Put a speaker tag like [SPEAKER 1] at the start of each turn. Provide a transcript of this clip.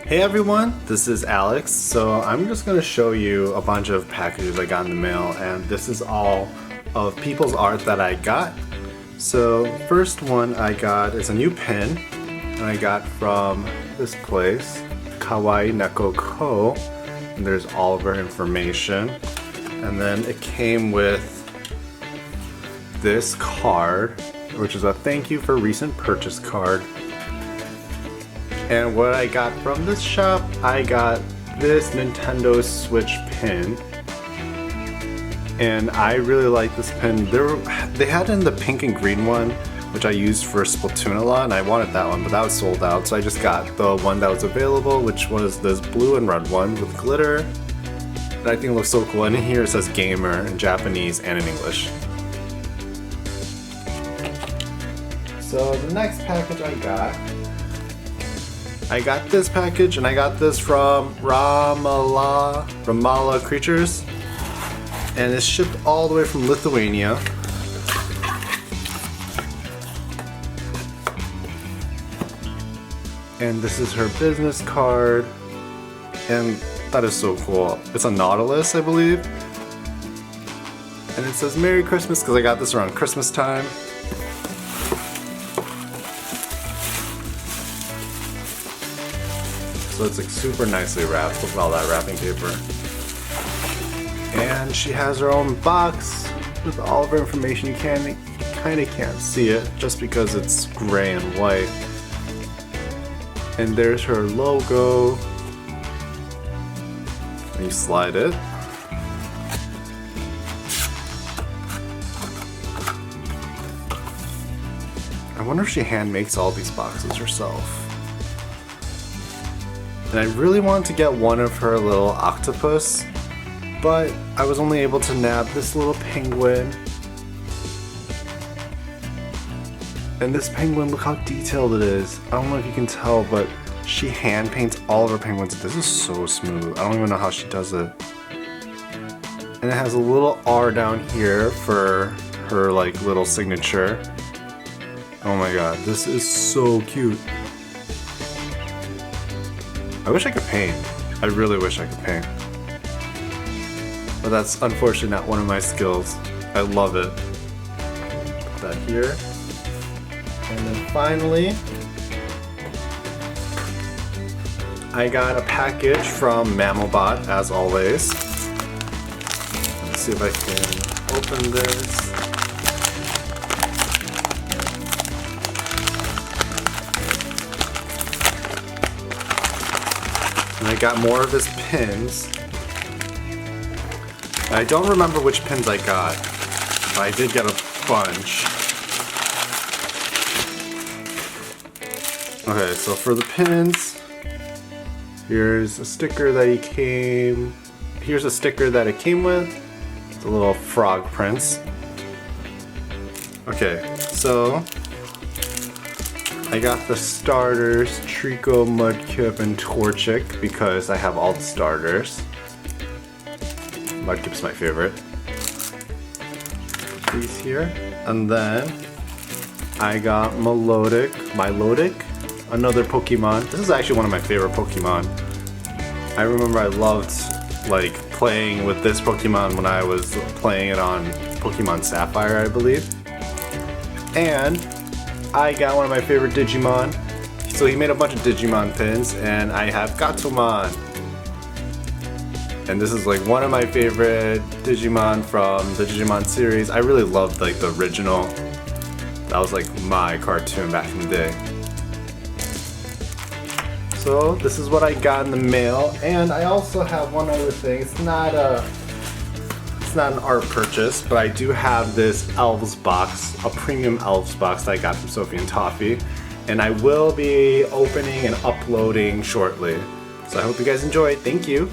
[SPEAKER 1] Hey everyone, this is Alex. So I'm just going to show you a bunch of packages I got in the mail, and this is all of people's art that I got. So first one I got is a new pin, and I got from this place, Kawaii Neko Co, and there's all of her information. And then it came with this card, which is a thank you for recent purchase card. And what I got from this shop, I got this Nintendo Switch pin. And I really like this pin. They had it in the pink and green one, which I used for Splatoon a lot, and I wanted that one, but that was sold out. So I just got the one that was available, which was this blue and red one with glitter. And I think it looks so cool. And in here it says gamer in Japanese and in English. So the next package I got this package, and I got this from Ramalalacreatures, and it's shipped all the way from Lithuania. And this is her business card, and that is so cool. It's a Nautilus, I believe, and it says Merry Christmas because I got this around Christmas time. So it's like super nicely wrapped. Look at all that wrapping paper. And she has her own box with all of her information. You kind of can't see it just because it's gray and white. And there's her logo. And you slide it. I wonder if she hand makes all these boxes herself. And I really wanted to get one of her little octopus, but I was only able to nab this little penguin. And this penguin, look how detailed it is. I don't know if you can tell, but she hand paints all of her penguins. This is so smooth. I don't even know how she does it. And it has a little R down here for her like little signature. Oh my god, this is so cute. I wish I could paint. I really wish I could paint. But that's unfortunately not one of my skills. I love it. Put that here. And then finally, I got a package from Mamobot, as always. Let's see if I can open this. And I got more of his pins. I don't remember which pins I got, but I did get a bunch. Okay, so for the pins, here's a sticker that it came with. It's a little frog prince. Okay, so I got the starters, Trico, Mudkip, and Torchic because I have all the starters. Mudkip's my favorite. These here. And then I got Milotic, another Pokemon. This is actually one of my favorite Pokemon. I remember I loved like playing with this Pokemon when I was playing it on Pokemon Sapphire, I believe. And I got one of my favorite Digimon. So he made a bunch of Digimon pins, and I have Gatomon. And this is like one of my favorite Digimon from the Digimon series. I really loved like the original. That was like my cartoon back in the day. So this is what I got in the mail, and I also have one other thing. It's not an art purchase, but I do have this Elves box, a premium Elves box that I got from Sophie and Toffee, and I will be opening and uploading shortly. So I hope you guys enjoy. Thank you.